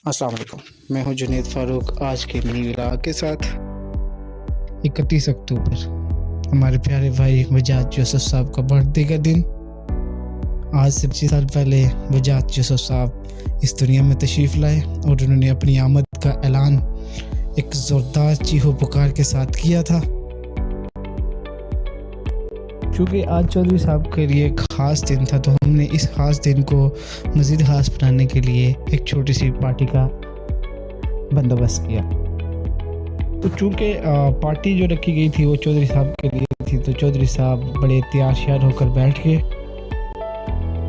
अस्सलाम वालेकुम। मैं हूं जुनैद फ़ारूक आज के नई व्लॉग के साथ। 31 अक्टूबर हमारे प्यारे भाई वजाहत यूसुफ साहब का बर्थडे का दिन। आज से 25 साल पहले वजाहत यूसुफ साहब इस दुनिया में तशरीफ़ लाए और उन्होंने अपनी आमद का ऐलान एक ज़ोरदार चीहो पुकार के साथ किया था। क्योंकि आज चौधरी साहब के लिए एक ख़ास दिन था, तो हमने इस ख़ास दिन को मज़ीद ख़ास बनाने के लिए एक छोटी सी पार्टी का बंदोबस्त किया। तो चूँकि पार्टी जो रखी गई थी वो चौधरी साहब के लिए थी, तो चौधरी साहब बड़े तैयार श्यार होकर बैठ गए।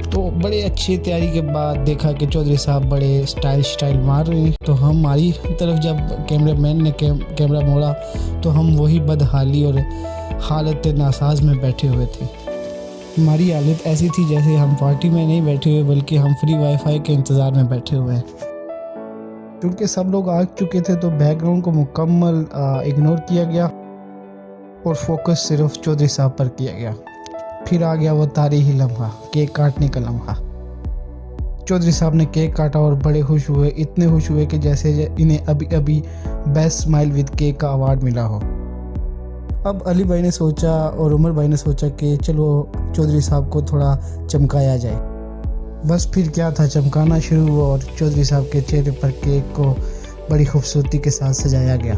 तो बड़े अच्छी तैयारी के बाद देखा कि चौधरी साहब बड़े स्टाइल मार रहे हैं। तो हमारी तरफ जब कैमरामैन ने कैमरा मोड़ा तो हम वही बदहाली और हालत नासाज में बैठे हुए थे। हमारी हालत ऐसी थी जैसे हम पार्टी में नहीं बैठे हुए बल्कि हम फ्री वाईफाई के इंतज़ार में बैठे हुए हैं। क्योंकि सब लोग आ चुके थे तो बैकग्राउंड को मुकम्मल इग्नोर किया गया और फोकस सिर्फ चौधरी साहब पर किया गया। फिर आ गया वो तारीखी लम्हा, केक काटने का लम्हा। चौधरी साहब ने केक काटा और बड़े खुश हुए, इतने खुश हुए कि जैसे इन्हें अभी बेस्ट स्माइल विद केक का अवार्ड मिला हो। अब अली भाई ने सोचा और उमर भाई ने सोचा कि चलो चौधरी साहब को थोड़ा चमकाया जाए। बस फिर क्या था, चमकाना शुरू हुआ और चौधरी साहब के चेहरे पर केक को बड़ी खूबसूरती के साथ सजाया गया।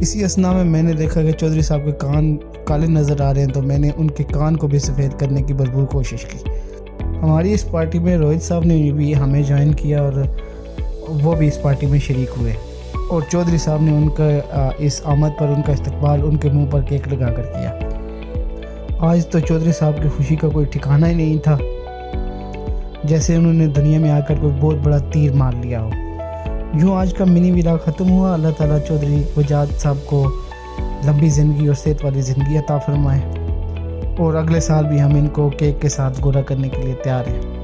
इसी असना में मैंने देखा कि चौधरी साहब के कान काले नज़र आ रहे हैं, तो मैंने उनके कान को भी सफ़ेद करने की भरपूर कोशिश की। हमारी इस पार्टी में रोहित साहब ने भी हमें ज्वाइन किया और वो भी इस पार्टी में शरीक हुए और चौधरी साहब ने उनका इस आमद पर उनका इस्तकबाल उनके मुंह पर केक लगा कर किया। आज तो चौधरी साहब की खुशी का कोई ठिकाना ही नहीं था, जैसे उन्होंने दुनिया में आकर कोई बहुत बड़ा तीर मार लिया हो। यूँ आज का मिनी व्लॉग ख़त्म हुआ। अल्लाह ताला चौधरी वजाहत साहब को लंबी ज़िंदगी और सेहत वाली ज़िंदगी अता फरमाए और अगले साल भी हम इनको केक के साथ गोरा करने के लिए तैयार हैं।